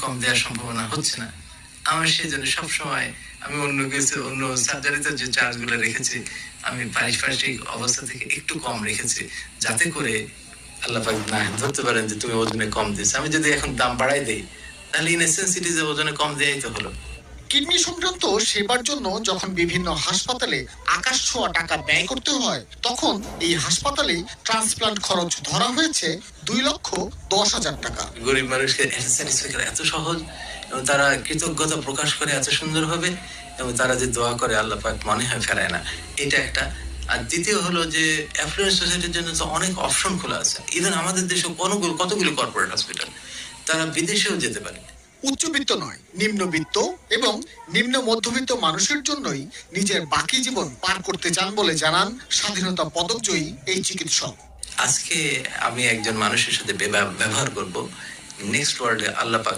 কম দেওয়ার সম্ভাবনা হচ্ছে না। আমার সেই জন্য সবসময় আমি অন্য সার্জারিতে যে চার্জ গুলো রেখেছি আমি পারিপার্শ্বিক অবস্থা থেকে একটু কম রেখেছি, যাতে করে আল্লাহ পাক না ধরতে পারেন যে তুমি ওজনে কম দিয়েছো। আমি যদি এখন দাম বাড়াই দেই তাহলে ইন এসেন্সিটিজে ওজনে কম দেয়াই তো হলো। কিডনি সংক্রান্ত সেবার জন্য যখন বিভিন্ন হাসপাতালে আকাশ ছোঁয়া টাকা ব্যয় করতে হয়, তখন এই হাসপাতালে ট্রান্সপ্লান্ট খরচ ধরা হয়েছে 2,10,000 টাকা। গরিব মানুষকে স্যাটিসফাই করা এত সহজ, এবং তারা কৃতজ্ঞতা প্রকাশ করে এত সুন্দরভাবে, এবং তারা যে দোয়া করে আল্লাহ পাক মনে হয় ফেরায় না, এটা একটা। আর দ্বিতীয় হলো যে অ্যাফ্লুয়েন্স সোসাইটির জন্য তো অনেক অপশন খোলা আছে। ইভেন আমাদের দেশে কতগুলো কর্পোরেট হসপিটাল, তারা বিদেশেও যেতে পারে। উচ্চবিত্ত নয়, নিম্নবিত্ত এবং নিম্ন মধ্যবিত্ত মানুষের জন্যই নিজের বাকি জীবন পার করতে চান বলে জানান স্বাধীনতা পদকজয়ী এই চিকিৎসক। আজকে আমি একজন মানুষের সাথে ব্যবহার করব, নেক্সট ওয়ার্ল্ডে আল্লাহ পাক